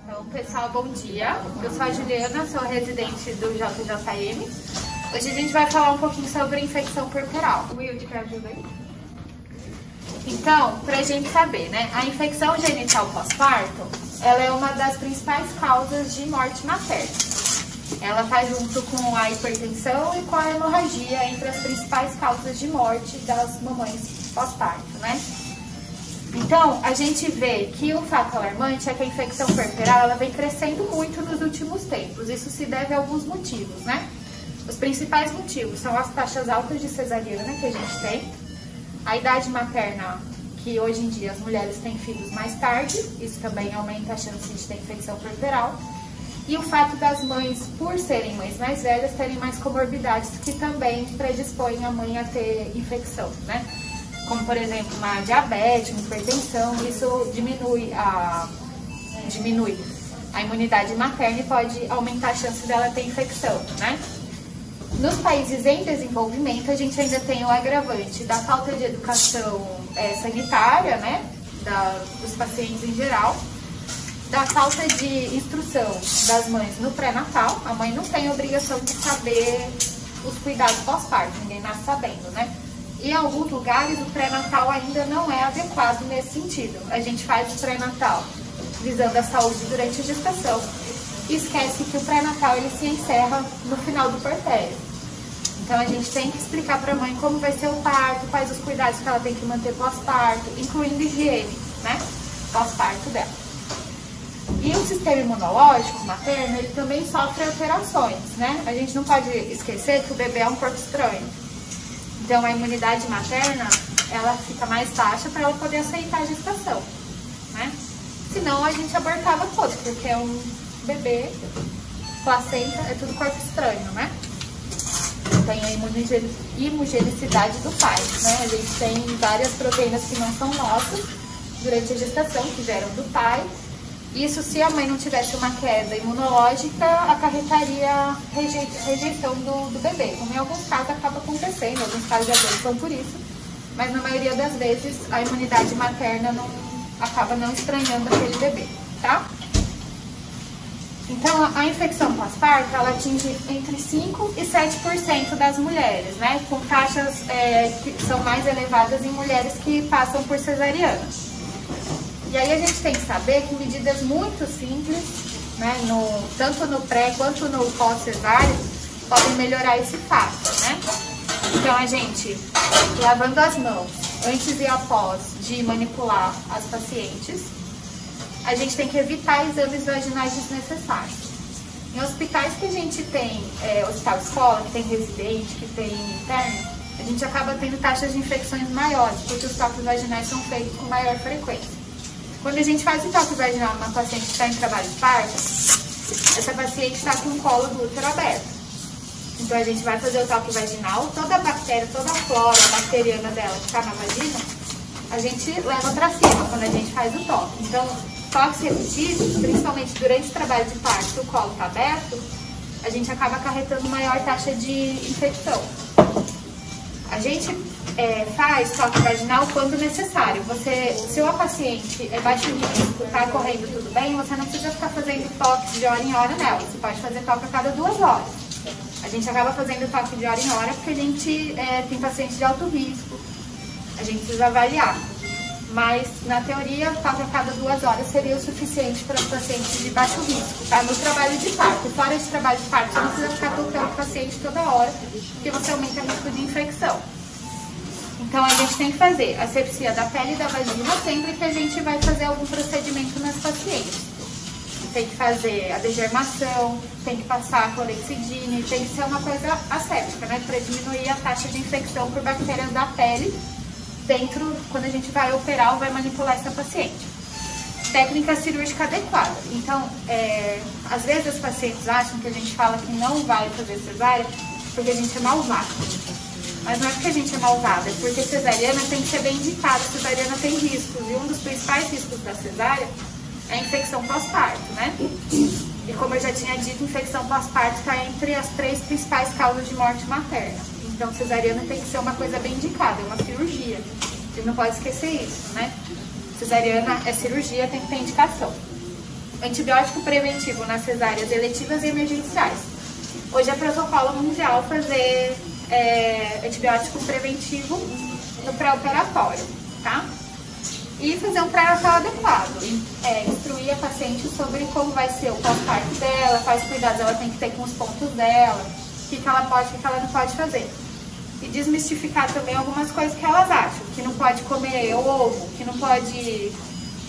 Então, pessoal, bom dia. Eu sou a Juliana, sou residente do JJM. Hoje a gente vai falar um pouquinho sobre infecção puerperal. O Wilde, quer ajuda aí? Então, pra gente saber, né? A infecção genital pós-parto, ela é uma das principais causas de morte materna. Ela tá junto com a hipertensão e com a hemorragia entre as principais causas de morte das mamães pós-parto, né? Então, a gente vê que um fato alarmante é que a infecção puerperal ela vem crescendo muito nos últimos tempos. Isso se deve a alguns motivos, né? Os principais motivos são as taxas altas de cesariana que a gente tem, a idade materna, que hoje em dia as mulheres têm filhos mais tarde, isso também aumenta a chance de ter infecção puerperal, e o fato das mães, por serem mães mais velhas, terem mais comorbidades que também predispõem a mãe a ter infecção, né? Como, por exemplo, uma diabetes, uma hipertensão, isso diminui a imunidade materna e pode aumentar a chance dela ter infecção, né? Nos países em desenvolvimento, a gente ainda tem o agravante da falta de educação sanitária, né? Dos pacientes em geral, da falta de instrução das mães no pré-natal. A mãe não tem obrigação de saber os cuidados pós-parto, ninguém nasce sabendo, né? E em alguns lugares o pré-natal ainda não é adequado nesse sentido. A gente faz o pré-natal visando a saúde durante a gestação e esquece que o pré-natal ele se encerra no final do puerpério. Então a gente tem que explicar para a mãe como vai ser o parto, quais os cuidados que ela tem que manter pós-parto, incluindo higiene, né? Pós-parto dela. E o sistema imunológico materno, ele também sofre alterações, né? A gente não pode esquecer que o bebê é um corpo estranho. Então, a imunidade materna, ela fica mais baixa para ela poder aceitar a gestação, né? Senão, a gente abortava todos, porque é um bebê, placenta, é tudo corpo estranho, né? Tem a imugenicidade do pai, né? A gente tem várias proteínas que não são nossas durante a gestação, que vieram do pai. Isso, se a mãe não tivesse uma queda imunológica, acarretaria rejeição do bebê. Como em alguns casos acaba acontecendo, alguns casos de aborto são por isso, mas na maioria das vezes a imunidade materna acaba não estranhando aquele bebê, tá? Então, a infecção pós-parto, ela atinge entre 5% e 7% das mulheres, né? Com taxas que são mais elevadas em mulheres que passam por cesariana. E aí a gente tem que saber que medidas muito simples, né, tanto no pré quanto no pós-cesárea, podem melhorar esse fato, né? Então a gente, lavando as mãos antes e após de manipular as pacientes, a gente tem que evitar exames vaginais desnecessários. Em hospitais que a gente tem, hospital escola, que tem residente, que tem interno, a gente acaba tendo taxas de infecções maiores, porque os toques vaginais são feitos com maior frequência. Quando a gente faz o toque vaginal numa paciente que está em trabalho de parto, essa paciente está com o colo do útero aberto. Então a gente vai fazer o toque vaginal, toda a bactéria, toda a flora bacteriana dela que está na vagina, a gente leva para cima quando a gente faz o toque. Então, toques repetidos, principalmente durante o trabalho de parto, se o colo está aberto, a gente acaba acarretando maior taxa de infecção. A gente faz toque vaginal quando necessário. Se uma paciente é baixo risco, está correndo tudo bem, você não precisa ficar fazendo toque de hora em hora nela. Você pode fazer toque a cada 2 horas. A gente acaba fazendo toque de hora em hora porque a gente tem pacientes de alto risco. A gente precisa avaliar. Mas, na teoria, toque a cada 2 horas seria o suficiente para os pacientes de baixo risco, tá? No trabalho de parto. Fora de trabalho de parto, você não precisa ficar tocando o paciente toda hora, porque você aumenta o risco de infecção. Então, a gente tem que fazer asepsia da pele e da vagina sempre que a gente vai fazer algum procedimento nas pacientes. Tem que fazer a degermação, tem que passar clorexidina, tem que ser uma coisa asséptica, né? Para diminuir a taxa de infecção por bactérias da pele quando a gente vai operar ou vai manipular essa paciente. Técnica cirúrgica adequada. Então, às vezes as pacientes acham que a gente fala que não vai fazer cesárea porque a gente é malvado. Mas não é porque a gente é malvada, é porque cesariana tem que ser bem indicada. Cesariana tem riscos, e um dos principais riscos da cesárea é a infecção pós-parto, né? E como eu já tinha dito, infecção pós-parto está entre as 3 principais causas de morte materna. Então, cesariana tem que ser uma coisa bem indicada, é uma cirurgia. A gente não pode esquecer isso, né? Cesariana é cirurgia, tem que ter indicação. Antibiótico preventivo nas cesáreas eletivas e emergenciais. Hoje é protocolo mundial fazer antibiótico preventivo no pré-operatório, tá? E fazer um pré-natal adequado. Instruir a paciente sobre como vai ser o pós-parto dela, quais cuidados ela tem que ter com os pontos dela, o que ela pode e o que ela não pode fazer. E desmistificar também algumas coisas que elas acham, que não pode comer ovo, que não pode,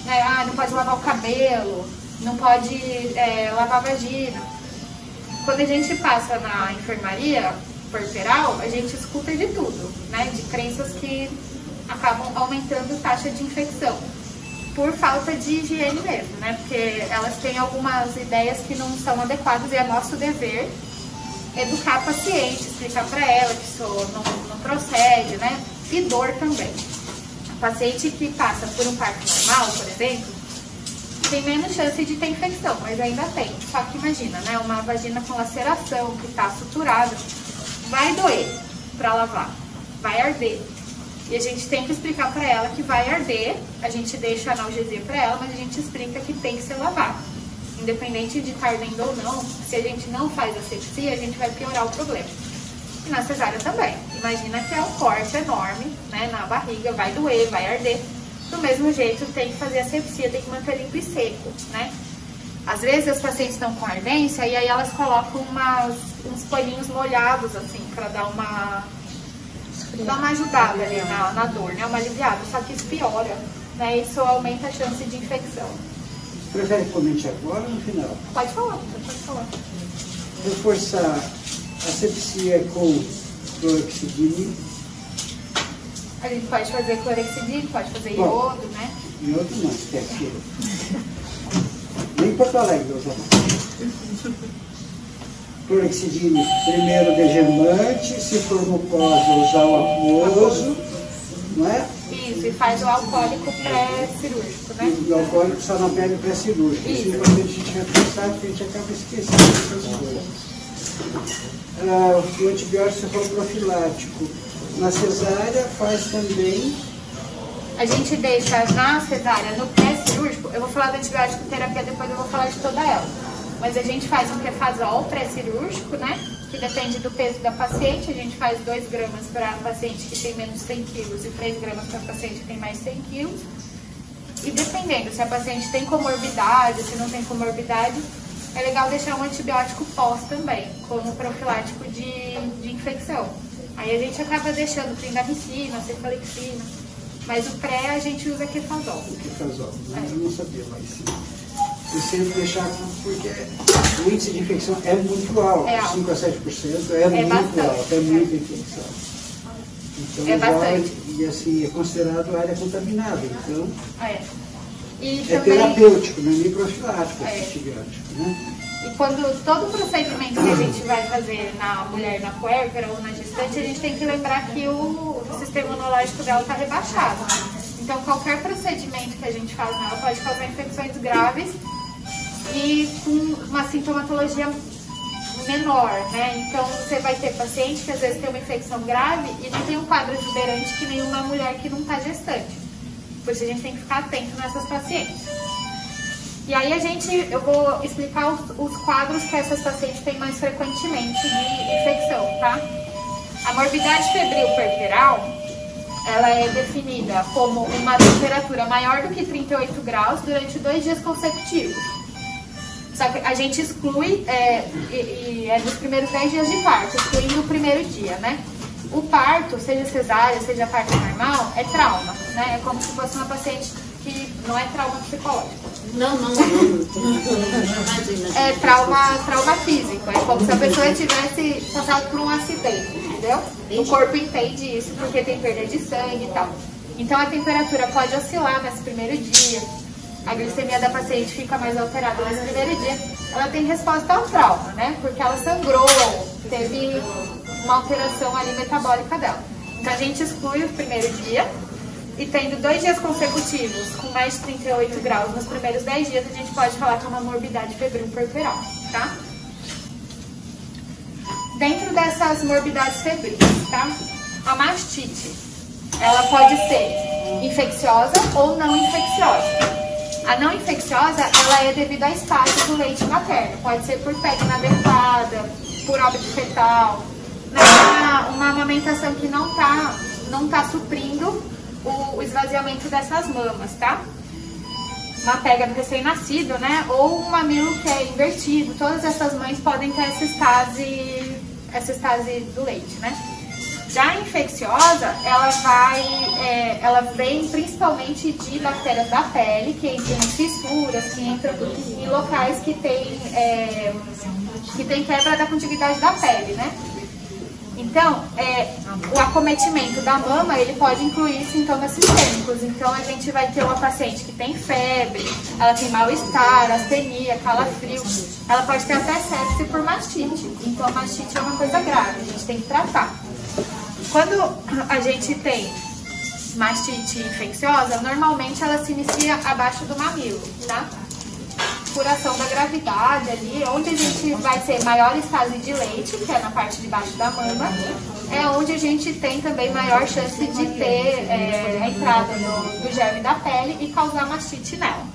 né, não pode lavar o cabelo, não pode lavar a vagina. Quando a gente passa na enfermaria puerperal, a gente escuta de tudo, né, de crenças que acabam aumentando a taxa de infecção, por falta de higiene mesmo, né, porque elas têm algumas ideias que não são adequadas e é nosso dever educar a paciente, explicar para ela que isso não procede, né? E dor também. A paciente que passa por um parto normal, por exemplo, tem menos chance de ter infecção, mas ainda tem. Só que imagina, né? Uma vagina com laceração, que está suturada, vai doer para lavar, vai arder. E a gente tem que explicar para ela que vai arder, a gente deixa a analgesia para ela, mas a gente explica que tem que ser lavado. Independente de estar ardendo ou não, se a gente não faz asepsia, a gente vai piorar o problema. E na cesárea também. Imagina que é um corte enorme, né, na barriga, vai doer, vai arder. Do mesmo jeito, tem que fazer asepsia, tem que manter limpo e seco, né? Às vezes as pacientes estão com ardência e aí elas colocam uns paninhos molhados, assim, para dar uma ajudada ali na dor, né, uma aliviada. Só que isso piora, né, isso aumenta a chance de infecção. Prefere que comente agora ou no final? Pode falar, pode falar. Reforçar a asepsia com clorexidina. A gente pode fazer clorexidina, pode fazer iodo, né? Iodo não, esquece. Nem Porto Alegre, clorexidina, primeiro degermante, se for mucosa, usar o aquoso, não é? Isso, e faz o alcoólico pré-cirúrgico, né? E o alcoólico só na pele pré-cirúrgico. Isso é importante a gente reforçar, porque a gente acaba esquecendo essas coisas. O antibiótico, se for profilático, na cesárea faz também. A gente deixa na cesárea, no pré-cirúrgico, eu vou falar da antibiótico terapia, depois eu vou falar de toda ela. Mas a gente faz um Kefazol pré-cirúrgico, né? Que depende do peso da paciente. A gente faz 2 gramas para a paciente que tem menos 100 quilos e 3 gramas para a paciente que tem mais 100 quilos. E dependendo se a paciente tem comorbidade, se não tem comorbidade, é legal deixar um antibiótico pós também, como profilático de infecção. Aí a gente acaba deixando clindamicina, cefalexina, mas o pré a gente usa Kefazol. Kefazol, eu não sabia, mas sim. Eu sempre deixar, porque o índice de infecção é muito alto, 5 a 7% muito bastante, alto, é muita infecção. Então, é bastante. E assim, é considerado área contaminada, então E é também, terapêutico, não é nem profilático esse antibiótico, né? E quando todo procedimento que a gente vai fazer na mulher na puérpera ou na gestante, a gente tem que lembrar que o sistema imunológico dela está rebaixado. Então, qualquer procedimento que a gente faz nela pode causar infecções graves e com uma sintomatologia menor, né? Então, você vai ter paciente que às vezes tem uma infecção grave e não tem um quadro exuberante que nem uma mulher que não está gestante. Por isso a gente tem que ficar atento nessas pacientes. E aí eu vou explicar os quadros que essas pacientes têm mais frequentemente de infecção, tá? A morbidade febril puerperal, ela é definida como uma temperatura maior do que 38 graus durante 2 dias consecutivos. Só que a gente exclui, nos primeiros 10 dias de parto, excluindo o primeiro dia, né? O parto, seja cesárea, seja parto normal, é trauma, né? É como se fosse uma paciente que não é trauma psicológico. Não. É trauma físico. É como se a pessoa tivesse passado por um acidente, entendeu? O corpo entende isso porque tem perda de sangue e tal. Então a temperatura pode oscilar nesse primeiro dia. A glicemia da paciente fica mais alterada nesse primeiro dia. Ela tem resposta ao trauma, né? Porque ela sangrou, teve uma alteração ali metabólica dela. Então a gente exclui o primeiro dia. E tendo 2 dias consecutivos com mais de 38 graus nos primeiros 10 dias, a gente pode falar que é uma morbidade febril puerperal, tá? Dentro dessas morbidades febris, tá? A mastite, ela pode ser infecciosa ou não infecciosa. A não infecciosa, ela é devido à espasmo do leite materno. Pode ser por pele inadequada, por óbito fetal, uma amamentação que não tá suprindo o esvaziamento dessas mamas, tá? Uma pega do recém-nascido, né? Ou um mamilo que é invertido. Todas essas mães podem ter essa estase do leite, né? Já a infecciosa, ela vem principalmente de bactérias da pele, que entram em fissuras, que entram em locais que tem quebra da contividade da pele, né? Então, o acometimento da mama, ele pode incluir sintomas sistêmicos. Então, a gente vai ter uma paciente que tem febre, ela tem mal-estar, astenia, calafrio, ela pode ter até sepse por mastite. Então, a mastite é uma coisa grave, a gente tem que tratar. Quando a gente tem mastite infecciosa, normalmente ela se inicia abaixo do mamilo, tá? Por ação da gravidade ali, onde a gente vai ter maior estase de leite, que é na parte de baixo da mama, é onde a gente tem também maior chance de ter a entrada do germe da pele e causar mastite nela.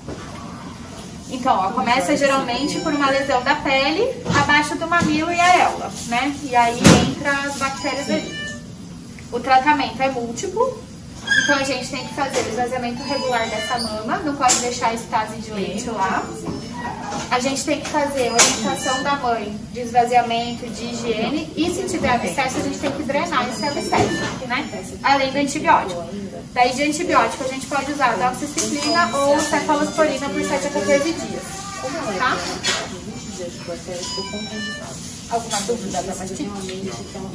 Então, ó, começa geralmente por uma lesão da pele, abaixo do mamilo e areola, né? E aí entra as bactérias ali. O tratamento é múltiplo, então a gente tem que fazer o esvaziamento regular dessa mama, não pode deixar a estase de leite lá. A gente tem que fazer orientação da mãe de esvaziamento, de higiene, e se tiver abscesso, a gente tem que drenar esse abscesso, né? Além do antibiótico. Daí de antibiótico a gente pode usar doxiciclina ou cefalosporina por 7 a 14 dias, tá? Alguma dúvida da mastite?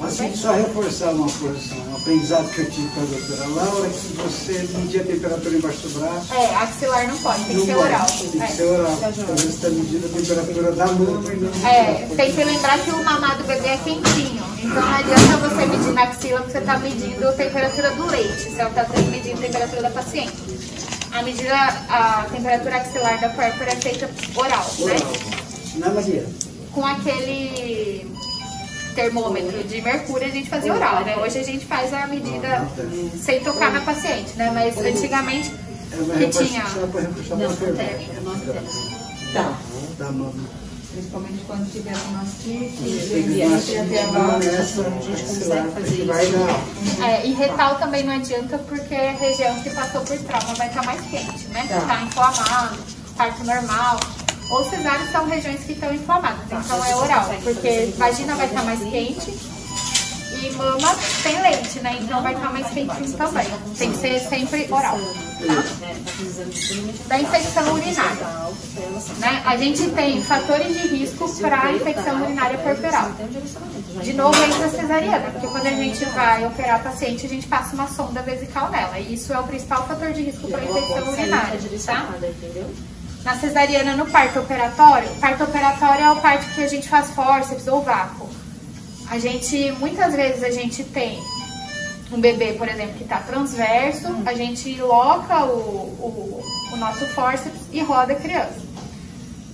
Assim, só reforçar uma posição, um aprendizado que eu tive com a doutora Laura, que você medir a temperatura embaixo do braço. Axilar não pode, tem que ser oral. Tem que ser oral. Então você está medindo a temperatura da mama e não tem que lembrar que o mamado do bebê é quentinho. Então não adianta você medir na axila porque você está medindo a temperatura do leite, você está medindo a temperatura da paciente. A temperatura axilar da puérpera é feita oral, né? Na Maria. Com aquele termômetro de mercúrio a gente fazia oral, né? Hoje a gente faz a medida sem tocar na paciente, né? Mas antigamente que tinha... Da mama. Principalmente quando tiver uma mastite, e retal também não adianta porque a região que passou por trauma vai estar mais quente, né? Tá inflamado, parto normal. Ou cesáreas são regiões que estão inflamadas, então é oral, porque vagina vai estar mais quente e mama tem leite, né? Então vai estar mais quentinho também. Tem que ser sempre oral, tá? Da infecção urinária, né? A gente tem fatores de risco para infecção urinária puerperal. De novo entra a cesariana, porque quando a gente vai operar a paciente, a gente passa uma sonda vesical nela. E isso é o principal fator de risco para infecção urinária, tá? Na cesariana, no parto operatório é o parto que a gente faz fórceps ou vácuo. Muitas vezes a gente tem um bebê, por exemplo, que está transverso, a gente loca o nosso fórceps e roda a criança.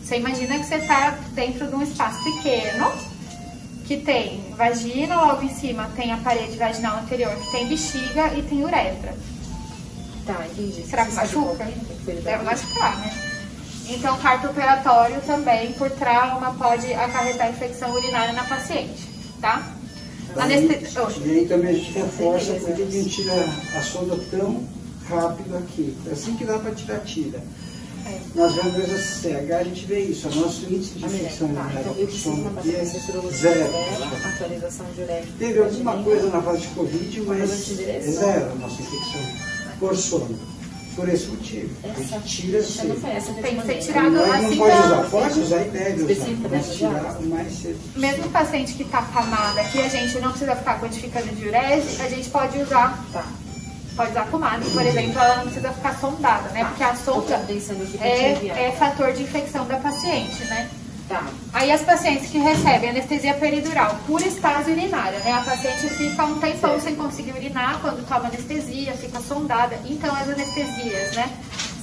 Você imagina que você está dentro de um espaço pequeno, que tem vagina, logo em cima tem a parede vaginal anterior, que tem bexiga e tem uretra. Tá, entendi. Será que machuca? Deve machucar, né? Então, parto operatório também, por trauma, pode acarretar infecção urinária na paciente, tá? E aí também a gente reforça porque a gente tira a sonda tão rápido aqui. Assim que dá para tirar, tira. Nas gravidezes CH a gente vê isso, o nosso índice de infecção urinária por sonda aqui é 0. Teve alguma coisa na fase de Covid, mas é 0 a nossa infecção por sonda. Por esse motivo. A gente tira assim. Tem que ser tirado assim. Não pode usar forte, usar e deve usar. Mas tirar o mais cedo. Mesmo o paciente que está acamado aqui, a gente não precisa ficar quantificando diurese, a gente pode usar. Pode usar pomada, por exemplo, ela não precisa ficar sondada, né? Porque a sonda é fator de infecção da paciente, né? Aí as pacientes que recebem anestesia peridural por estase urinária, né? A paciente fica um tempão sem conseguir urinar quando toma anestesia, fica sondada. Então as anestesias, né?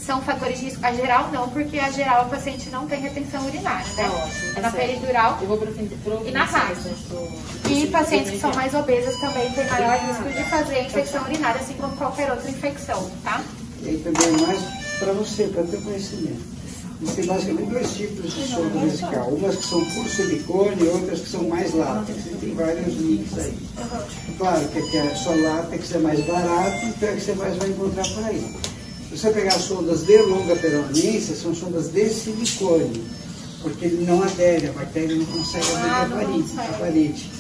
São fatores de risco. A geral não, porque a geral a paciente não tem retenção urinária, né? É na peridural e na raça. E pacientes que são mais obesas também têm maior risco de fazer infecção urinária, assim como qualquer outra infecção, tá? E aí também mais para você, para ter conhecimento. Tem basicamente 2 tipos de sonda vesical. Umas que são por silicone e outras que são mais látex. E tem vários mix aí. Claro que é só látex é mais barato, então é que você mais vai encontrar por aí. Se você pegar sondas de longa permanência, são sondas de silicone, porque ele não adere, a bactéria não consegue aderir à parede.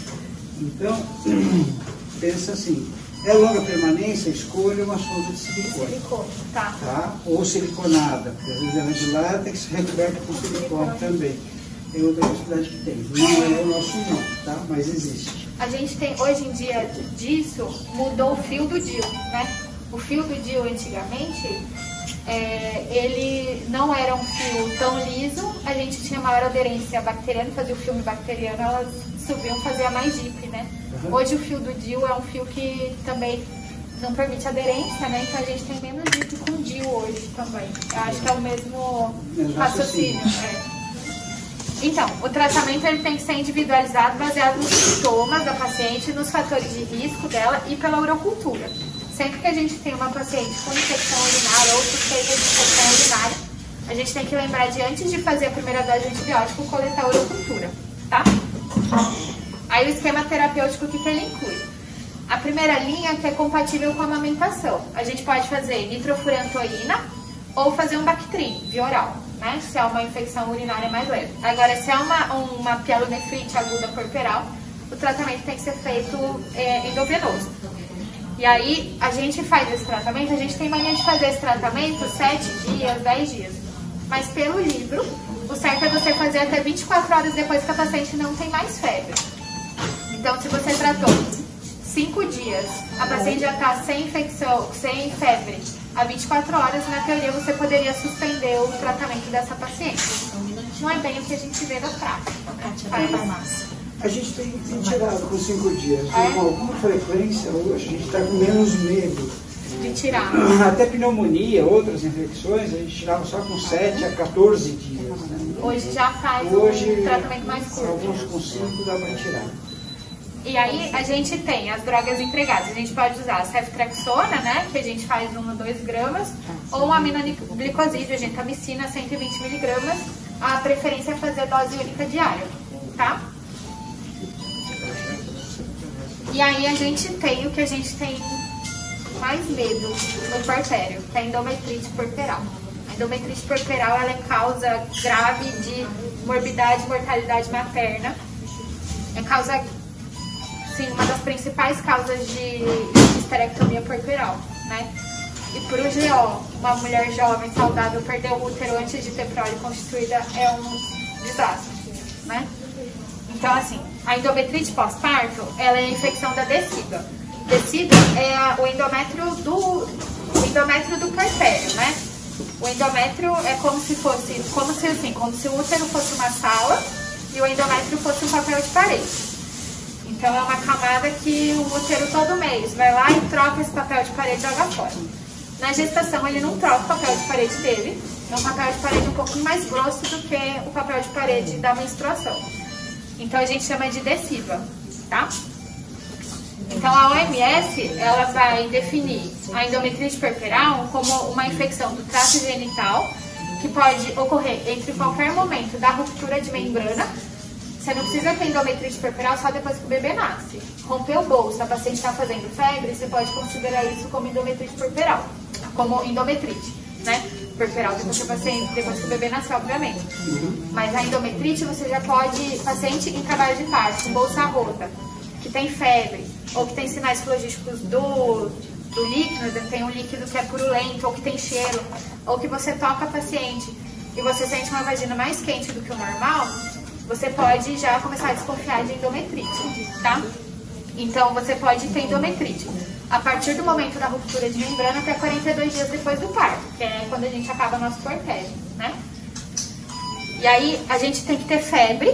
Então, pensa assim, é longa permanência, escolha uma sonda de silicone. Tá? Ou siliconada, porque às vezes ela é de látex recoberta com silicone também. Tem outra possibilidade que tem. Não é o nosso não, tá? Mas existe. A gente tem, hoje em dia disso, mudou o fio do DIU, né? O fio do DIU antigamente, ele não era um fio tão liso, a gente tinha maior aderência bacteriana, fazia o filme bacteriano, elas subiam, fazia mais DIP, né? Hoje o fio do DIU é um fio que também não permite aderência, né? Então a gente tem menos DIP com DIU hoje também. Eu acho que é o mesmo raciocínio. Então, o tratamento ele tem que ser individualizado, baseado nos sintomas da paciente, nos fatores de risco dela e pela urocultura. Sempre que a gente tem uma paciente com infecção urinária ou suspeita de infecção urinária, a gente tem que lembrar de, antes de fazer a primeira dose de antibiótico, coletar a urocultura, tá? Aí o esquema terapêutico, o que ele inclui? A primeira linha, que é compatível com a amamentação. A gente pode fazer nitrofurantoína ou fazer um Bactrim, via oral, né? Se é uma infecção urinária mais leve. Agora, se é uma pielonefrite aguda corporal, o tratamento tem que ser feito endovenoso. E aí, a gente faz esse tratamento, a gente tem mania de fazer esse tratamento 7 dias, 10 dias. Mas pelo livro, o certo é você fazer até 24 horas depois que a paciente não tem mais febre. Então, se você tratou 5 dias, a paciente já está sem infecção, sem febre, há 24 horas, na teoria, você poderia suspender o tratamento dessa paciente. Não é bem o que a gente vê na prática. A gente tem tirado com 5 dias. Com alguma frequência, hoje, a gente está com menos medo de tirar. Até pneumonia, outras infecções, a gente tirava só com 7 a 14 dias. Né? Hoje já faz um tratamento mais curto. Alguns com 5 dá para tirar. E aí a gente tem as drogas empregadas. A gente pode usar a ceftriaxona, né, que a gente faz 1 a 2 gramas, ou uma aminoglicosídeo, a gentamicina, 120 miligramas. A preferência é fazer dose única diária, tá? E aí a gente tem o que a gente tem mais medo no puerpério, que é a endometrite puerperal. A endometrite puerperal, ela é causa grave de morbidade e mortalidade materna. É causa, sim, uma das principais causas de histerectomia puerperal, né? E pro GO, uma mulher jovem, saudável, perder o útero antes de ter prole constituída é um desastre, né? Então, assim, a endometrite pós-parto, ela é a infecção da decida. Decida é o endométrio do puerpério, né? O endométrio é como se o útero fosse uma sala e o endométrio fosse um papel de parede. Então, é uma camada que o útero todo mês vai lá e troca esse papel de parede e joga fora. Na gestação, ele não troca o papel de parede dele, é um papel de parede um pouquinho mais grosso do que o papel de parede da menstruação. Então, a gente chama de deciva, tá? Então, a OMS, ela vai definir a endometrite puerperal como uma infecção do trato genital que pode ocorrer entre qualquer momento da ruptura de membrana. Você não precisa ter endometrite puerperal só depois que o bebê nasce. Rompeu o bolso, a paciente está fazendo febre, você pode considerar isso como endometrite puerperal, como endometrite, né? Puerperal depois que o bebê nasceu, obviamente. Mas a endometrite você já pode, paciente em trabalho de parto, com bolsa rota, que tem febre, ou que tem sinais flogísticos do líquido, tem um líquido que é purulento, ou que tem cheiro, ou que você toca a paciente e você sente uma vagina mais quente do que o normal, você pode já começar a desconfiar de endometrite, tá? Então, você pode ter endometrite a partir do momento da ruptura de membrana até 42 dias depois do parto, que é quando a gente acaba nosso puerpério, né? E aí, a gente tem que ter febre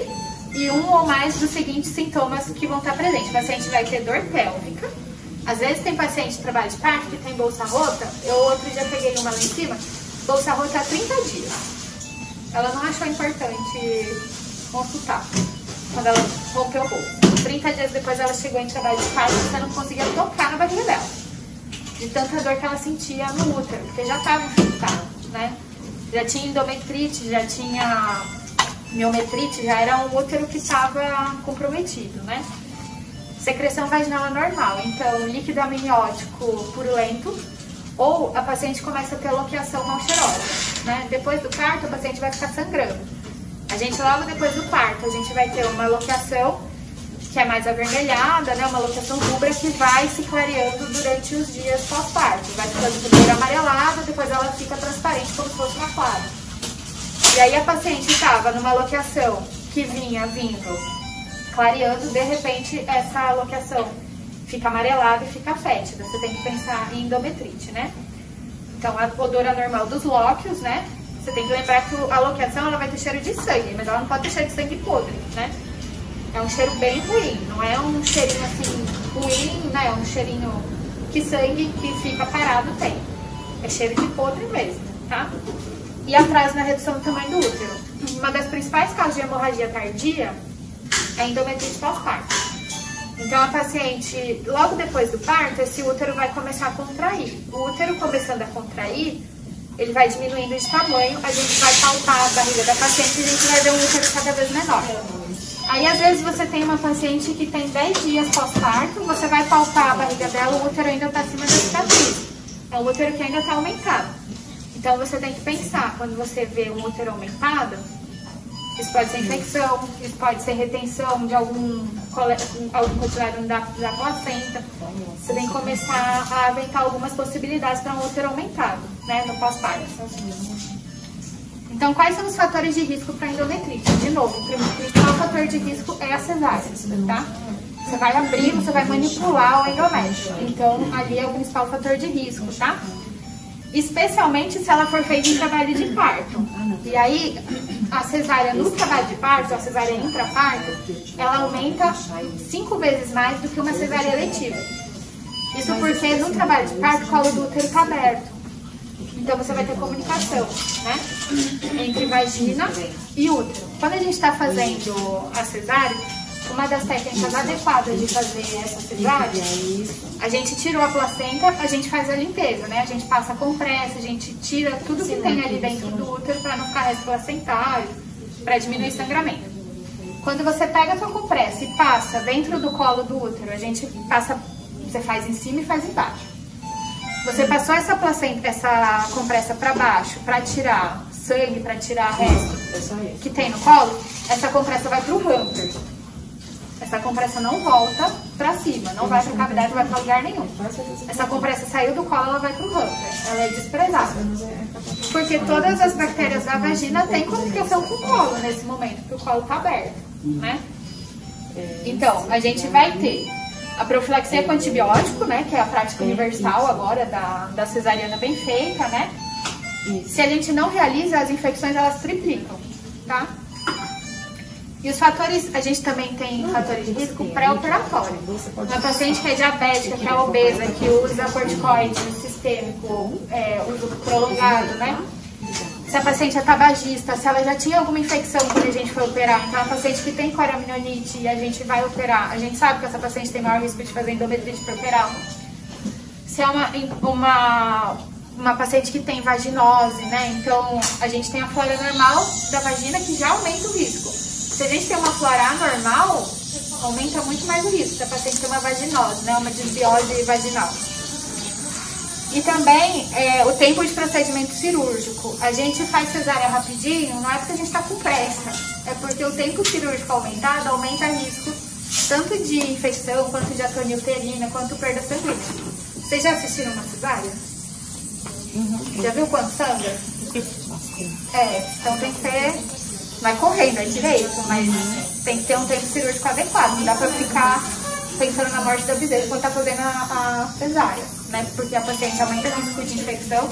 e um ou mais dos seguintes sintomas que vão estar presentes. O paciente vai ter dor pélvica. Às vezes tem paciente de trabalho de parto que tem bolsa rota. Eu outro dia peguei uma lá em cima, bolsa rota há 30 dias. Ela não achou importante consultar quando ela rompeu o bolso. 30 dias depois ela chegou em trabalho de parto e você não conseguia tocar na barriga dela. De tanta dor que ela sentia no útero, porque já estava infectado, né? Já tinha endometrite, já tinha miometrite, já era um útero que estava comprometido, né? Secreção vaginal é normal, então líquido amniótico purulento, ou a paciente começa a ter loqueação mal cheirosa, né? Depois do parto, a paciente vai ficar sangrando. A gente, logo depois do parto, a gente vai ter uma loqueação que é mais avermelhada, né? Uma loqueação rubra que vai se clareando durante os dias pós-parto. Vai ficando primeiro amarelada, depois ela fica transparente como se fosse uma clara. E aí a paciente estava numa loqueação que vinha vindo clareando, de repente essa loqueação fica amarelada e fica fétida. Você tem que pensar em endometrite, né? Então a odor anormal dos lóquios, né? Você tem que lembrar que a loqueação ela vai ter cheiro de sangue, mas ela não pode ter cheiro de sangue podre, né? É um cheiro bem ruim, não é um cheirinho assim ruim, né? É um cheirinho que sangue que fica parado tem. É cheiro de podre mesmo, tá? E atraso na redução do tamanho do útero. Uma das principais causas de hemorragia tardia é a endometrite pós-parto. Então a paciente, logo depois do parto, esse útero vai começar a contrair. O útero começando a contrair, ele vai diminuindo de tamanho, a gente vai palpar a barriga da paciente e a gente vai ver um útero cada vez menor. Aí às vezes você tem uma paciente que tem 10 dias pós-parto, você vai palpar a barriga dela, o útero ainda está acima da cicatriz. É um útero que ainda está aumentado. Então você tem que pensar, quando você vê um útero aumentado, isso pode ser infecção, isso pode ser retenção de algum cotidiano da placenta. Você tem que começar a aventar algumas possibilidades para um útero aumentado, né, no pós-parto. Então, quais são os fatores de risco para endometrite? De novo, o principal fator de risco é a cesárea, tá? Você vai abrir, você vai manipular o endométrio. Então, ali é o principal fator de risco, tá? Especialmente se ela for feita em trabalho de parto. E aí, a cesárea no trabalho de parto, a cesárea intraparto, ela aumenta 5 vezes mais do que uma cesárea letiva. Isso porque no trabalho de parto, o colo do útero está aberto. Então, você vai ter comunicação, né? Entre vagina e útero. Quando a gente está fazendo a cesárea, uma das técnicas adequadas de fazer essa cesárea, a gente tirou a placenta, a gente faz a limpeza, né? A gente passa compressa, a gente tira tudo que tem ali dentro do útero para não ficar resto placentário, para diminuir o sangramento. Quando você pega a sua compressa e passa dentro do colo do útero, a gente passa, você faz em cima e faz embaixo. Você passou essa placenta, essa compressa para baixo, para tirar sangue, para tirar resto que tem no colo, essa compressa vai para o hamper. Essa compressa não volta pra cima, não vai pra cavidade, não vai pra lugar nenhum. Essa compressa saiu do colo, ela vai pro hamper. Ela é desprezável. Porque todas as bactérias da vagina têm comunicação com o colo nesse momento, porque o colo tá aberto, né? Então, a gente vai ter a profilaxia com antibiótico, né? Que é a prática universal agora da cesariana bem feita, né? Se a gente não realiza, as infecções elas triplicam, tá? E os fatores, a gente também tem fatores de risco pré-operatório. Uma paciente que é diabética, que é obesa, que usa corticoide sistêmico, uso prolongado, né? Se a paciente é tabagista, se ela já tinha alguma infecção quando a gente foi operar, então a paciente que tem coreamnionites e a gente vai operar, a gente sabe que essa paciente tem maior risco de fazer endometrite pré-operal. Se é uma paciente que tem vaginose, né? Então a gente tem a flora normal da vagina que já aumenta o risco. Se a gente tem uma flora anormal, aumenta muito mais o risco se a paciente tem uma vaginose, né? Uma desbiose vaginal. E também o tempo de procedimento cirúrgico. A gente faz cesárea rapidinho, não é porque a gente está com pressa, é porque o tempo cirúrgico aumentado aumenta o risco tanto de infecção, quanto de atonia uterina, quanto perda sanguínea. Vocês já assistiram uma cesárea? Já viu quanto sangra? Então tem que ser... Vai correndo, é direito, mas tem que ter um tempo cirúrgico adequado. Não dá pra ficar pensando na morte da bezerra quando tá fazendo a cesárea, né? Porque a paciente aumenta o risco de infecção,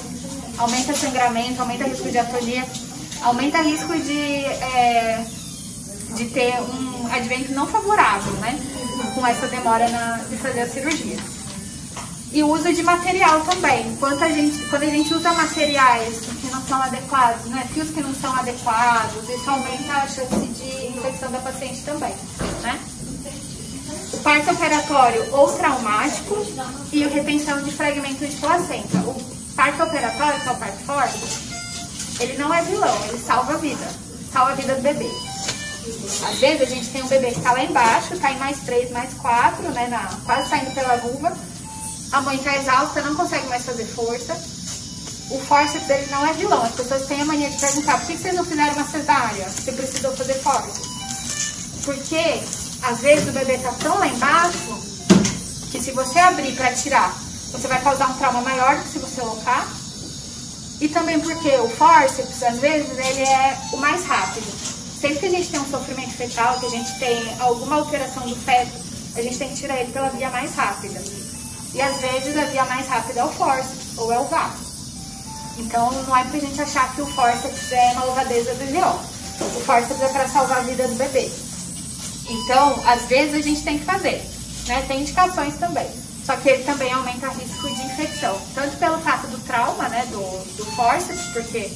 aumenta o sangramento, aumenta o risco de atonia, aumenta o risco de ter um advento não favorável, né? Com essa demora de fazer a cirurgia. E o uso de material também. Quando a gente usa materiais que não são adequados, né? Fios que não são adequados, isso aumenta a chance de infecção da paciente também, né? O parto operatório ou traumático e a retenção de fragmentos de placenta. O parto operatório, que é o parto forte, ele não é vilão, ele salva a vida do bebê. Às vezes a gente tem um bebê que tá lá embaixo, tá em mais 3, mais 4, né, quase saindo pela vulva, a mãe tá exausta, não consegue mais fazer força. O fórceps dele não é vilão. As pessoas têm a mania de perguntar: por que vocês não fizeram uma cesárea? Você precisou fazer fórceps? Porque às vezes o bebê tá tão lá embaixo que se você abrir para tirar, você vai causar um trauma maior do que se você alocar. E também porque o fórceps, às vezes, ele é o mais rápido. Sempre que a gente tem um sofrimento fetal, que a gente tem alguma alteração do feto, a gente tem que tirar ele pela via mais rápida. E às vezes a via mais rápida é o fórceps ou é o vácuo. Então não é pra gente achar que o fórceps é malvadeza do GO. O fórceps é para salvar a vida do bebê. Então, às vezes a gente tem que fazer, né? Tem indicações também. Só que ele também aumenta o risco de infecção. Tanto pelo fato do trauma, né, do fórceps, porque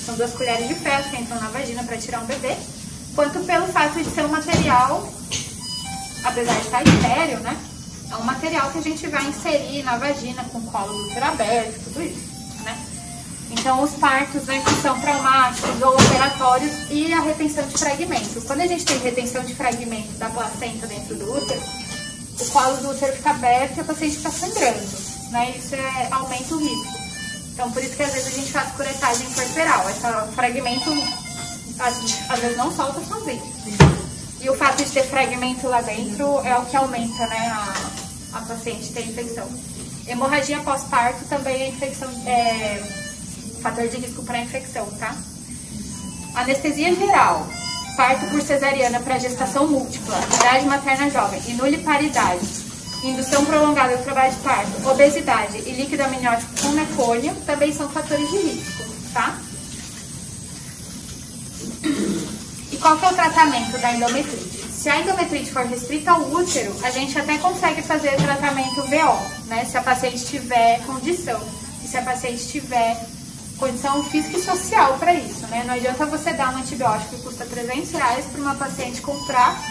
são 2 colheres de ferro que entram na vagina para tirar um bebê, quanto pelo fato de ser um material, apesar de estar estéreo, né, é um material que a gente vai inserir na vagina com o colo do útero aberto, tudo isso, né. Então, os partos, né, que são traumáticos ou operatórios e a retenção de fragmento. Quando a gente tem retenção de fragmento da placenta dentro do útero, o colo do útero fica aberto e a paciente fica sangrando, né? Isso aumenta o risco. Então, por isso que às vezes a gente faz curetagem corporal. Esse fragmento, às vezes, não solta sozinho. E o fato de ter fragmento lá dentro é o que aumenta, né, a paciente ter infecção. Hemorragia pós-parto também é infecção, fator de risco para infecção, tá? Anestesia geral, parto por cesariana para gestação múltipla, idade materna jovem e nuliparidade, indução prolongada do trabalho de parto, obesidade e líquido amniótico com mecônio também são fatores de risco, tá? E qual que é o tratamento da endometrite? Se a endometrite for restrita ao útero, a gente até consegue fazer tratamento VO, né? Se a paciente tiver condição e se a paciente tiver condição física e social para isso, né? Não adianta você dar um antibiótico que custa R$300 para uma paciente comprar,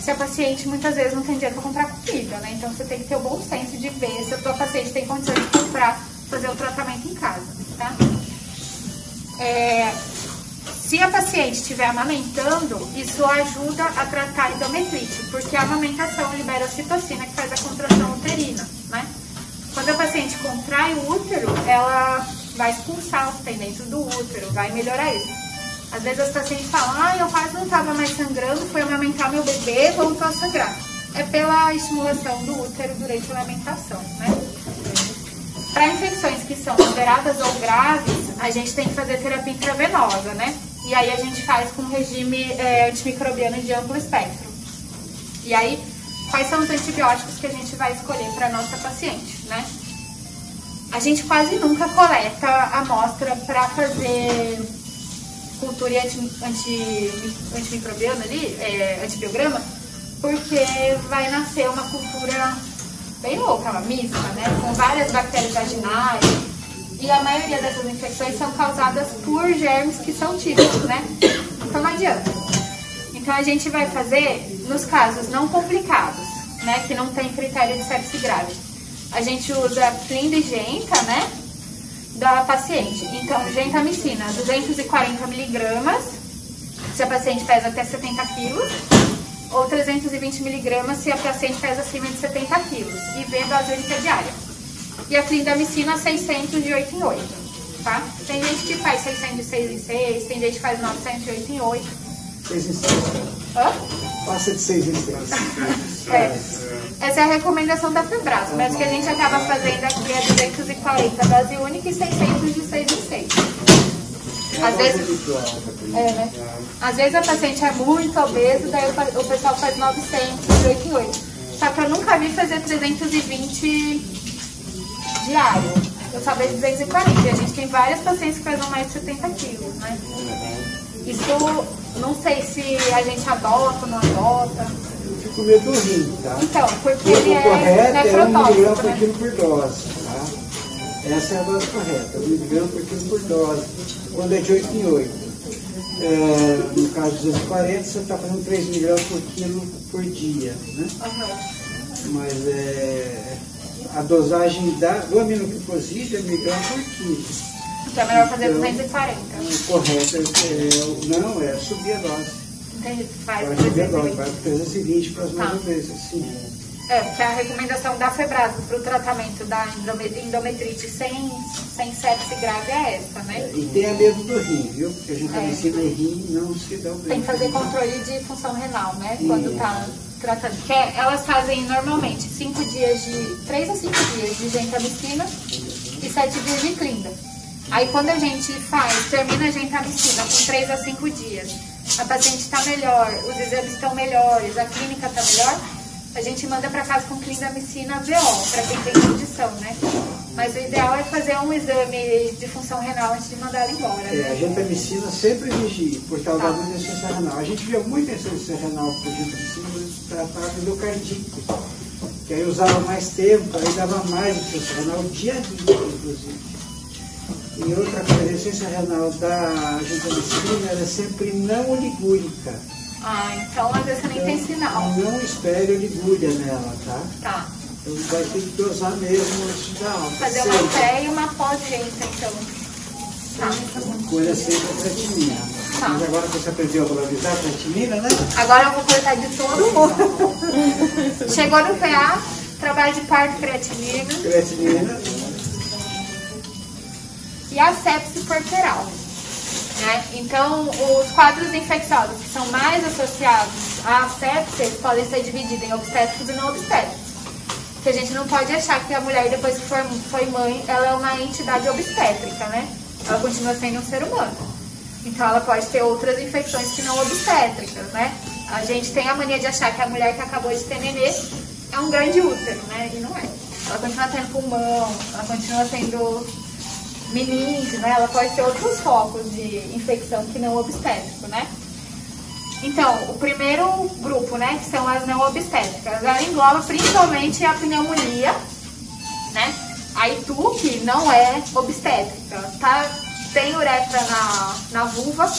se a paciente muitas vezes não tem dinheiro para comprar comida, né? Então você tem que ter o bom senso de ver se a tua paciente tem condição de comprar, fazer o tratamento em casa, tá? Se a paciente estiver amamentando, isso ajuda a tratar a endometrite, porque a amamentação libera a ocitocina, que faz a contração uterina, né? Quando a paciente contrai o útero, ela vai expulsar o que tem dentro do útero, vai melhorar isso. Às vezes as pacientes falam: eu quase não estava mais sangrando, fui amamentar meu bebê, voltou a sangrar. É pela estimulação do útero durante a amamentação, né? Para infecções que são moderadas ou graves, a gente tem que fazer terapia intravenosa, né? E aí a gente faz com regime antimicrobiano de amplo espectro. E aí, quais são os antibióticos que a gente vai escolher para nossa paciente, né? A gente quase nunca coleta a amostra para fazer cultura antimicrobiana ali, antibiograma, porque vai nascer uma cultura bem louca, uma mista, né? Com várias bactérias vaginais. E a maioria dessas infecções são causadas por germes que são típicos, né? Então não adianta. Então a gente vai fazer nos casos não complicados, né? Que não tem critério de sepse grave. A gente usa clindegenta, né, da paciente. Então, gentamicina, 240 miligramas, se a paciente pesa até 70 quilos, ou 320 miligramas se a paciente pesa acima de 70 quilos, e V dose única diária. E a clindamicina, 600 de 8 em 8, tá? Tem gente que faz 600 de 6 em 6, tem gente que faz 900 de 8 em 8. 6 em 6. Hã? Passa de 6 em 6. Essa é a recomendação da Febrasco, mas o que a gente acaba fazendo aqui é 240 dose única e 600 de 6 em 6. Às vezes, né? Às vezes a paciente é muito obesa, daí o pessoal faz 900 de 8 em 8. Só que eu nunca vi fazer 320 diário. Eu só vejo 240. E a gente tem várias pacientes que pesam mais de 70 quilos, né? Isso, não sei se a gente adota ou não adota. Com medo do rim, tá? Então, porque ele correto é 1 miligrama por né? quilo por dose, tá? Essa é a dose correta, 1 miligrama por quilo por dose, quando é de 8 em 8. No caso de 240, você está fazendo 3 miligramas por quilo por dia, né? Uhum. Mas a dosagem do aminoglicosídeo é miligrama por quilo. Então é melhor fazer 240. O correto é subir a dose. Entendi. Vai subir a dose, vai para 320 para as mais obesas, sim. Porque a recomendação da Febrasgo para o tratamento da endometrite sem sepse grave é essa, né? E tenha medo do rim, viu? Porque a gente ensina em rim não se dá o bem. Tem que fazer controle de função renal, né? Quando tá tratando. Porque elas fazem normalmente 3 a 5 dias de gentamicina e 7 dias de clinda. Aí quando a gente termina a gentamicina com 3 a 5 dias, a paciente está melhor, os exames estão melhores, a clínica está melhor, a gente manda para casa com clindamicina VO, para quem tem condição, né? Mas o ideal é fazer um exame de função renal antes de mandar ela embora, né? A gentamicina sempre vigia, por causa da insuficiência renal. A gente via muita insuficiência renal por gentamicina, mas tratava do endocardite, que aí usava mais tempo, aí dava mais insuficiência renal, dia a dia, inclusive. E outra coisa, a insuficiência renal da gentamicina era sempre não oligúrica. Então às vezes você nem tem sinal. Não espere oligúria nela, tá? Tá. Então vai ter que dosar mesmo antes da alta. Fazer uma pré e uma pós-genta, então. Coisa sempre a creatinina. Mas agora você aprendeu a valorizar a creatinina, né? Agora eu vou cortar de todo mundo. Chegou no PA, trabalho de parto, creatinina. Creatinina. E a sepse puerperal. Né? Então, os quadros infecciosos que são mais associados à sepse podem ser divididos em obstétricos e não obstétricos. Porque a gente não pode achar que a mulher, depois que foi mãe, ela é uma entidade obstétrica, né? Ela continua sendo um ser humano. Então, ela pode ter outras infecções que não obstétricas, né? A gente tem a mania de achar que a mulher que acabou de ter nenê é um grande útero, né? E não é. Ela continua tendo pulmão, ela continua tendo meningite, né? Ela pode ter outros focos de infecção que não obstétrico, né? Então, o primeiro grupo, né, que são as não obstétricas, ela engloba principalmente a pneumonia, né? A ITU, que não é obstétrica, tá? Tem uretra na vulva,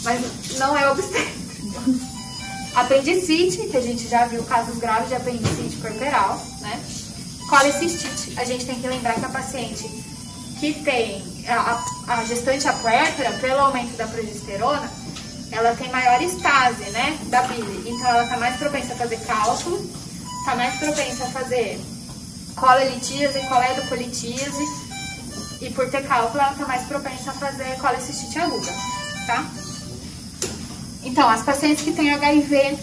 mas não é obstétrica. Apendicite, que a gente já viu casos graves de apendicite puerperal, né? Colecistite, a gente tem que lembrar que a paciente que tem a gestante apuérpera, pelo aumento da progesterona, ela tem maior estase, né, da bile. Então ela está mais propensa a fazer cálculo, está mais propensa a fazer colelitíase, coledocolitíase, e por ter cálculo ela está mais propensa a fazer colecistite aguda, tá? Então, as pacientes que têm HIV,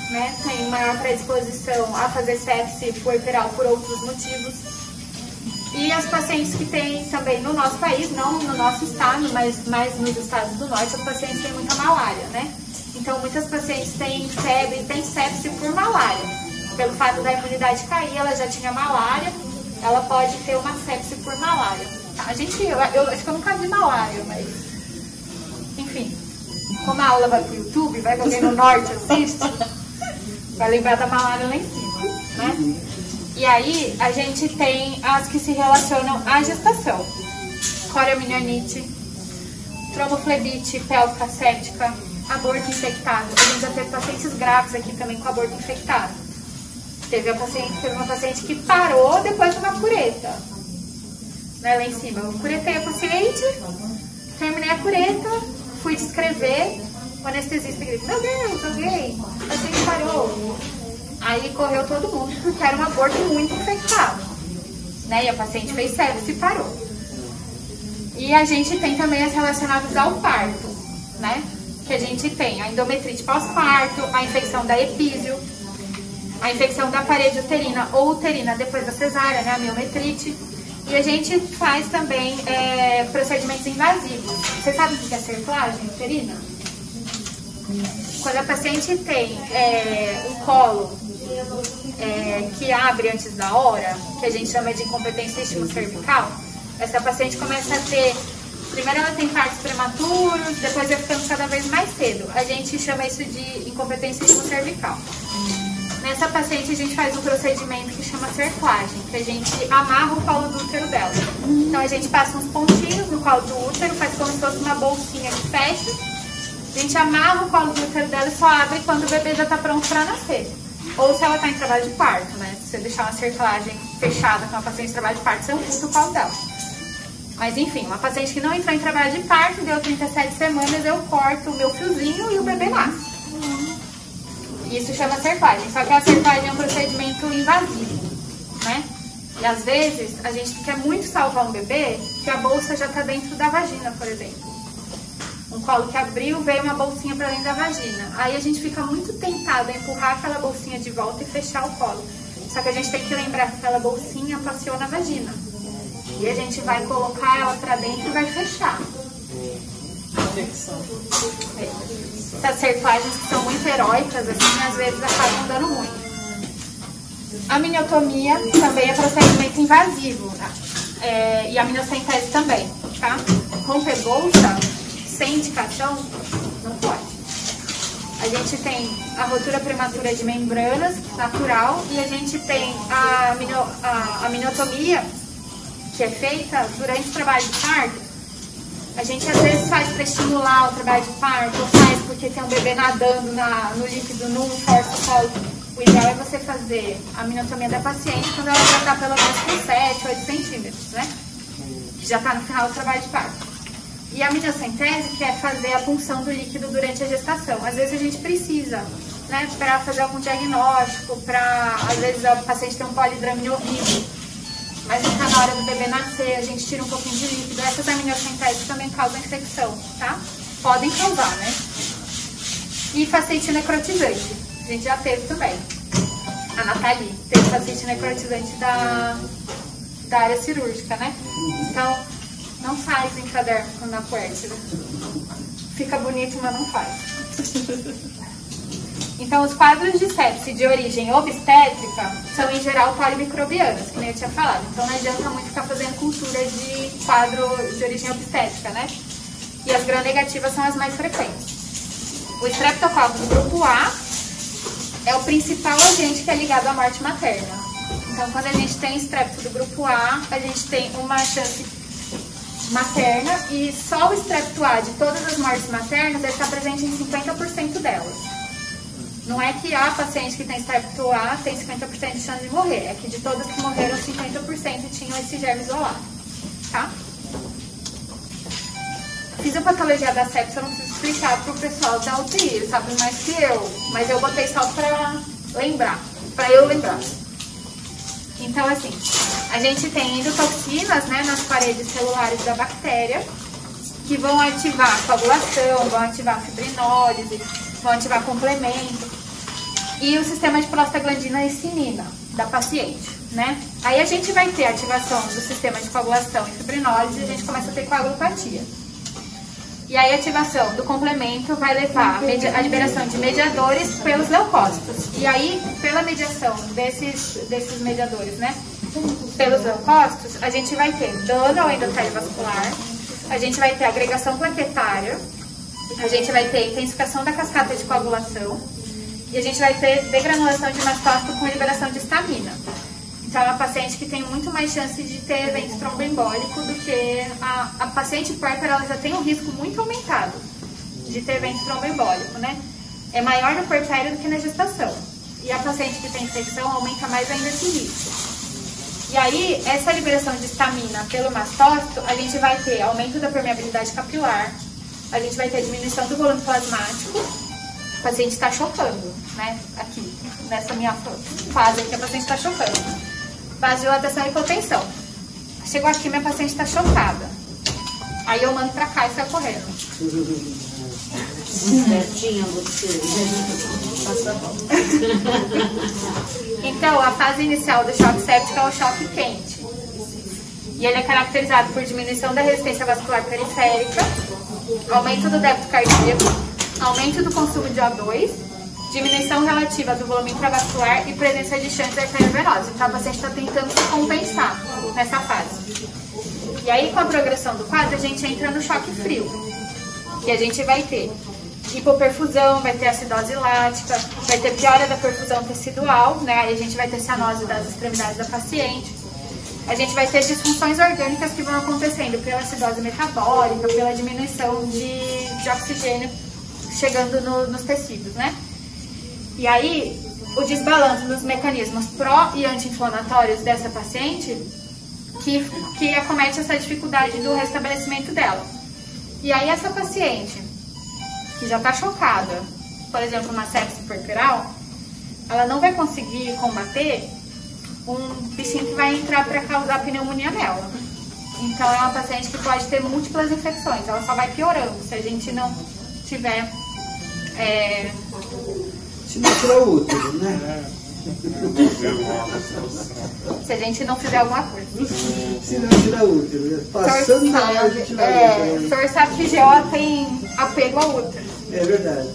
né, têm maior predisposição a fazer sepse puerperal por outros motivos. E as pacientes que têm também no nosso país, não no nosso estado, mas mais nos estados do norte, as pacientes têm muita malária, né? Então, muitas pacientes têm febre, têm sepse por malária. Pelo fato da imunidade cair, ela já tinha malária, ela pode ter uma sepse por malária. Eu acho que eu nunca vi malária, mas... Enfim, como a aula vai pro YouTube, vai que alguém no norte assiste, vai lembrar da malária lá em cima, né? E aí, a gente tem as que se relacionam à gestação. Coriomiionite, tromboflebite pélvica séptica, aborto infectado. A gente já teve pacientes graves aqui também com aborto infectado. Teve uma paciente que parou depois de uma cureta. Né, lá em cima. Eu curetei a paciente, terminei a cureta, fui descrever, o anestesista gritou, meu Deus, alguém, a paciente parou. Aí correu todo mundo, porque era um aborto muito infectado, né? E a paciente fez sepse e parou. E a gente tem também as relacionadas ao parto, né? Que a gente tem a endometrite pós-parto, a infecção da epísio, a infecção da parede uterina ou uterina depois da cesárea, né? A miometrite. E a gente faz também procedimentos invasivos. Você sabe o que é cerclagem uterina? Quando a paciente tem um colo que abre antes da hora, que a gente chama de incompetência cervical, essa paciente começa a ter, primeiro ela tem partos prematuros, depois vai ficando cada vez mais cedo. A gente chama isso de incompetência cervical. Nessa paciente a gente faz um procedimento que chama cerclagem, que a gente amarra o colo do útero dela. Então a gente passa uns pontinhos no colo do útero, faz como se fosse uma bolsinha que fecha. A gente amarra o colo do útero dela e só abre quando o bebê já está pronto para nascer. Ou se ela está em trabalho de parto, né? Se você deixar uma cerclagem fechada com uma paciente em trabalho de parto, você amputa o colo dela. Mas enfim, uma paciente que não entrou em trabalho de parto, deu 37 semanas, eu corto o meu fiozinho e o bebê nasce. Isso chama cerclagem, só que a cerclagem é um procedimento invasivo, né? E às vezes a gente quer muito salvar um bebê que a bolsa já está dentro da vagina, por exemplo. Um colo que abriu, veio uma bolsinha para dentro da vagina. Aí a gente fica muito tentado a empurrar aquela bolsinha de volta e fechar o colo. Só que a gente tem que lembrar que aquela bolsinha passeou na vagina. E a gente vai colocar ela para dentro e vai fechar. Essas cerclagens que são muito heróicas, assim, às vezes acabam dando ruim. A miniotomia também é procedimento invasivo, tá? E a miniocentese também, tá? Romper bolsa, sem indicação, não pode. A gente tem a rotura prematura de membranas, natural, e a gente tem a miniotomia, que é feita durante o trabalho de parto. A gente às vezes faz para estimular o trabalho de parto, ou faz porque tem um bebê nadando no líquido, não força o colo. O ideal é você fazer a miniotomia da paciente quando ela já está pelo menos com 7, 8 centímetros, né? Que já está no final do trabalho de parto. E a miniocentese, que é fazer a punção do líquido durante a gestação. Às vezes a gente precisa, né, para fazer algum diagnóstico, às vezes a paciente tem um polidramine horrível, mas está na hora do bebê nascer, a gente tira um pouquinho de líquido. Essas amniocenteses também causam infecção, tá? Podem causar, né? E fascite necrotizante, a gente já teve também. A Nathalie teve fascite necrotizante da área cirúrgica, né? Então, não faz intradérmico na puérpera. Fica bonito, mas não faz. Então, os quadros de sepse de origem obstétrica são, em geral, polimicrobianos, que nem eu tinha falado. Então, não adianta muito ficar fazendo cultura de quadro de origem obstétrica, né? E as gram-negativas são as mais frequentes. O Streptococcus do grupo A é o principal agente que é ligado à morte materna. Então, quando a gente tem estrepto do grupo A, a gente tem uma chance materna, e só o estrepto A de todas as mortes maternas está presente em 50% delas. Não é que a paciente que tem estrepto A tem 50% de chance de morrer, é que de todas que morreram, 50% tinham esse germe isolado, tá? Fisiopatologia da sepse eu não preciso explicar para o pessoal da UTI, sabe mais que eu, mas eu botei só para lembrar, para eu lembrar. Então, assim, a gente tem endotoxinas, né, nas paredes celulares da bactéria, que vão ativar a coagulação, vão ativar a fibrinólise, vão ativar complemento, e o sistema de prostaglandina e cinina da paciente, né? Aí a gente vai ter a ativação do sistema de coagulação e fibrinólise, e a gente começa a ter coagulopatia. E aí a ativação do complemento vai levar a liberação de mediadores pelos leucócitos. E aí, pela mediação desses mediadores, né, pelos leucócitos, a gente vai ter dano ao endotélio vascular, a gente vai ter agregação plaquetária, a gente vai ter intensificação da cascata de coagulação e a gente vai ter degranulação de mastócito com liberação de histamina. Então, é uma paciente que tem muito mais chance de ter evento tromboembólico do que a paciente puérpera, ela já tem um risco muito aumentado de ter evento tromboembólico, né? É maior no puerpério do que na gestação. E a paciente que tem infecção aumenta mais ainda esse risco. E aí, essa liberação de histamina pelo mastócito, a gente vai ter aumento da permeabilidade capilar, a gente vai ter diminuição do volume plasmático, o paciente está chocando, né? Aqui, nessa minha fase aqui, a paciente está chocando. Vasodilatação e hipotensão. Chegou aqui, minha paciente está chocada. Aí eu mando pra cá e sai correndo. Certinho, você. Então, a fase inicial do choque séptico é o choque quente. E ele é caracterizado por diminuição da resistência vascular periférica, aumento do débito cardíaco, aumento do consumo de O2, diminuição relativa do volume intravascular e presença de chances arteriovenosos. Então, a paciente está tentando se compensar nessa fase. E aí, com a progressão do quadro, a gente entra no choque frio. E a gente vai ter hipoperfusão, vai ter acidose lática, vai ter piora da perfusão tecidual, né? Aí a gente vai ter cianose das extremidades da paciente. A gente vai ter disfunções orgânicas que vão acontecendo pela acidose metabólica, pela diminuição de oxigênio chegando nos tecidos, né? E aí, o desbalanço dos mecanismos pró- e anti-inflamatórios dessa paciente que acomete essa dificuldade do restabelecimento dela. E aí essa paciente que já está chocada, por exemplo, uma sepse puerperal, ela não vai conseguir combater um bichinho que vai entrar para causar pneumonia nela. Então é uma paciente que pode ter múltiplas infecções, ela só vai piorando se a gente não tiver... Se não tirar o útero, né? Se a gente não fizer alguma coisa. Se não tirar o útero, passando na hora de tirar o útero. Torçar que GO tem apego ao útero. É verdade.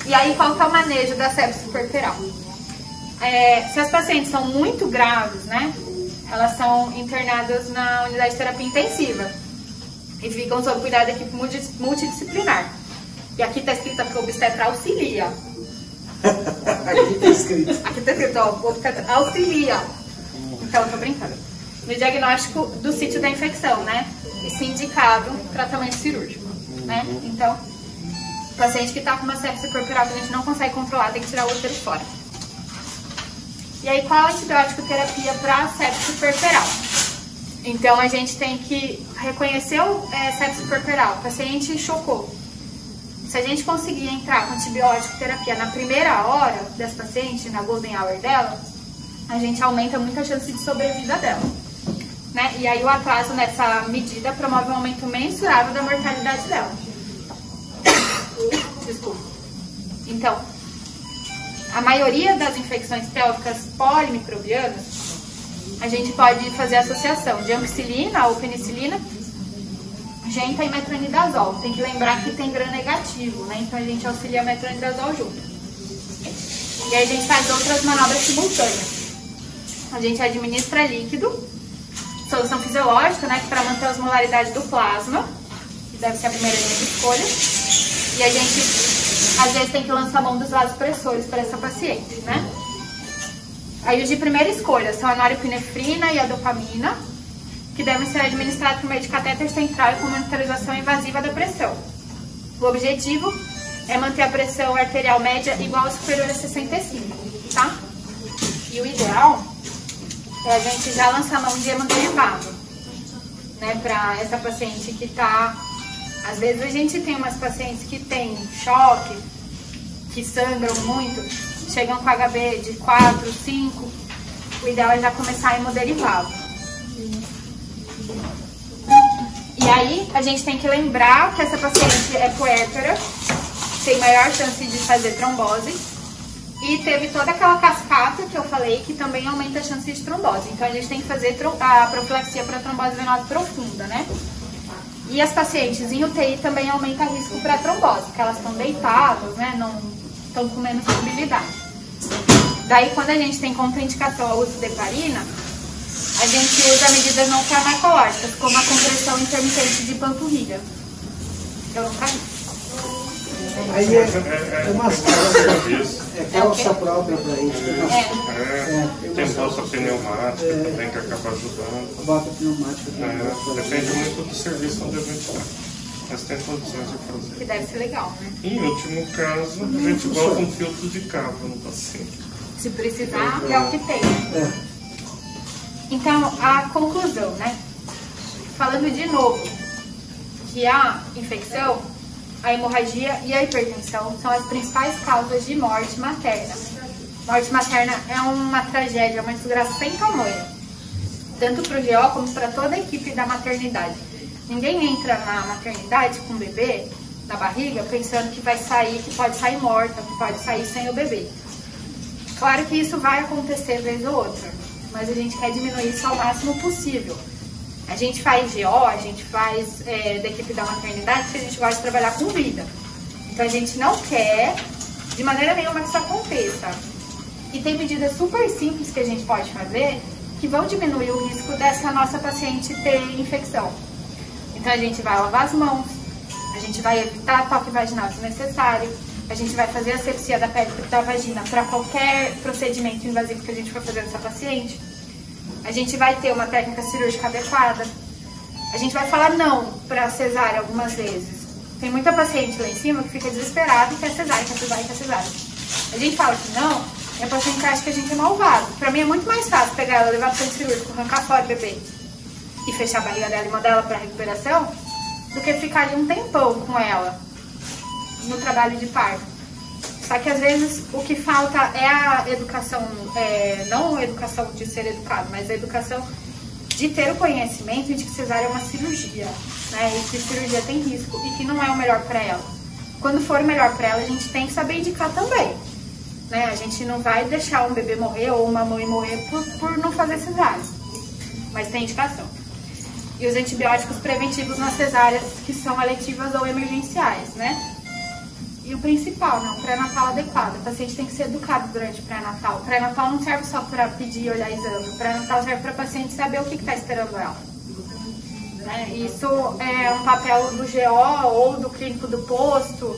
E aí, qual que é o manejo da sepse puerperal? Se as pacientes são muito graves, né? Elas são internadas na unidade de terapia intensiva e ficam sob cuidado da equipe multidisciplinar. E aqui está escrito que o obstetra auxilia. Aqui está escrito. Aqui está escrito, ó, o obstetra auxilia. Então, eu tô brincando. No diagnóstico do sítio da infecção, né? E se indicado tratamento cirúrgico, né? Então, paciente que está com uma sepse puerperal que a gente não consegue controlar, tem que tirar o útero fora. E aí, qual a antibiótico terapia para sepse puerperal? Então, a gente tem que reconhecer o sepse puerperal. O paciente chocou. Se a gente conseguir entrar com antibiótico terapia na primeira hora dessa paciente, na golden hour dela, a gente aumenta muito a chance de sobrevida dela. Né? E aí, o atraso nessa medida promove um aumento mensurável da mortalidade dela. Desculpa. Então, a maioria das infecções pélvicas polimicrobianas, a gente pode fazer associação de ampicilina ou penicilina, genta e metronidazol. Tem que lembrar que tem gram negativo, né? Então a gente auxilia metronidazol junto. E aí a gente faz outras manobras simultâneas. A gente administra líquido, solução fisiológica, né? Para manter a osmolaridade do plasma, que deve ser a primeira linha de escolha. E a gente, às vezes, tem que lançar a mão dos vasopressores para essa paciente, né? Aí os de primeira escolha são a norepinefrina e a dopamina, que devem ser administrados por meio de catéter central e com monitorização invasiva da pressão. O objetivo é manter a pressão arterial média igual ou superior a 65, tá? E o ideal é a gente já lançar a mão de hemoderivado, né? Para essa paciente que tá... Às vezes a gente tem umas pacientes que têm choque, que sangram muito, chegam com HB de 4, 5, o ideal é já começar a hemoderivado. E aí a gente tem que lembrar que essa paciente é puérpera, tem maior chance de fazer trombose e teve toda aquela cascata que eu falei que também aumenta a chance de trombose. Então a gente tem que fazer a profilaxia para trombose venosa profunda, né? E as pacientes em UTI também aumenta o risco para trombose, porque elas estão deitadas, né? Não estão com menos mobilidade. Daí, quando a gente tem contraindicação ao uso de heparina, a gente usa medidas não farmacológicas, como a compressão intermitente de panturrilha. Eu nunca vi. Aí é uma calça própria para isso. Tem bolsa pneumática também que acaba ajudando. Bota pneumática também. Depende muito do serviço onde a gente está. Mas tem condições de fazer. Que deve ser legal, né? Em último caso, a gente bota um filtro de cava no paciente. Se precisar, é o que tem. Então, a conclusão, né? Falando de novo que a infecção, a hemorragia e a hipertensão são as principais causas de morte materna. Morte materna é uma tragédia, uma desgraça sem tamanho, tanto para o GO como para toda a equipe da maternidade. Ninguém entra na maternidade com o bebê na barriga pensando que vai sair, que pode sair morta, que pode sair sem o bebê. Claro que isso vai acontecer vez ou outra, mas a gente quer diminuir isso ao máximo possível. A gente faz GO, a gente faz da equipe da maternidade, porque a gente gosta de trabalhar com vida. Então a gente não quer, de maneira nenhuma, que isso aconteça. E tem medidas super simples que a gente pode fazer que vão diminuir o risco dessa nossa paciente ter infecção. Então a gente vai lavar as mãos, a gente vai evitar toque vaginal desnecessário, a gente vai fazer asepsia da pele da vagina para qualquer procedimento invasivo que a gente for fazer nessa paciente. A gente vai ter uma técnica cirúrgica adequada. A gente vai falar não para cesárea algumas vezes. Tem muita paciente lá em cima que fica desesperada e quer cesárea, quer cesárea, quer cesárea. A gente fala que não, E a paciente acha que a gente é malvado. Pra mim é muito mais fácil pegar ela, levar pro centro cirúrgico, arrancar fora o bebê e fechar a barriga dela e mandar ela pra recuperação, do que ficar ali um tempão com ela no trabalho de parto. Só que às vezes o que falta é a educação, não a educação de ser educado, mas a educação de ter o conhecimento de que cesárea é uma cirurgia, né? E que cirurgia tem risco e que não é o melhor para ela. Quando for o melhor para ela, a gente tem que saber indicar também, né? A gente não vai deixar um bebê morrer ou uma mãe morrer por não fazer cesárea, mas tem indicação. E os antibióticos preventivos nas cesáreas que são eletivas ou emergenciais, né? E o principal, né? O pré-natal adequado. O paciente tem que ser educado durante o pré-natal. O pré-natal não serve só para pedir e olhar exame. O pré-natal serve para a paciente saber o que está esperando ela. Né? Isso é um papel do GO ou do clínico do posto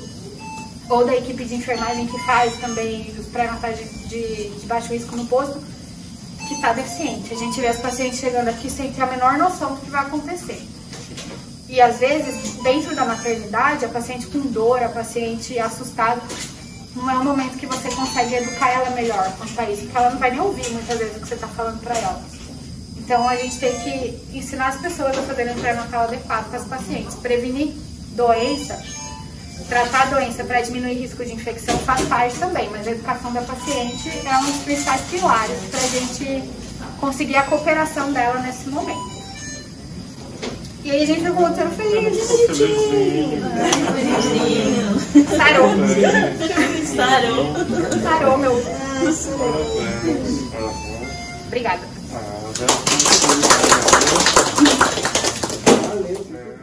ou da equipe de enfermagem que faz também os pré-natais de baixo risco no posto, que está deficiente. A gente vê as pacientes chegando aqui sem ter a menor noção do que vai acontecer. E às vezes, dentro da maternidade, a paciente com dor, a paciente assustada, não é um momento que você consegue educar ela melhor quanto a isso, porque ela não vai nem ouvir muitas vezes o que você está falando para ela. Então a gente tem que ensinar as pessoas a fazerem um pré-natal adequado para as pacientes. Prevenir doença, tratar a doença para diminuir risco de infecção faz parte também, mas a educação da paciente é um dos principais pilares para a gente conseguir a cooperação dela nesse momento. E aí a gente vai voltando feliz, bonitinho. Sarou. Sarou, meu. Obrigada. Valeu.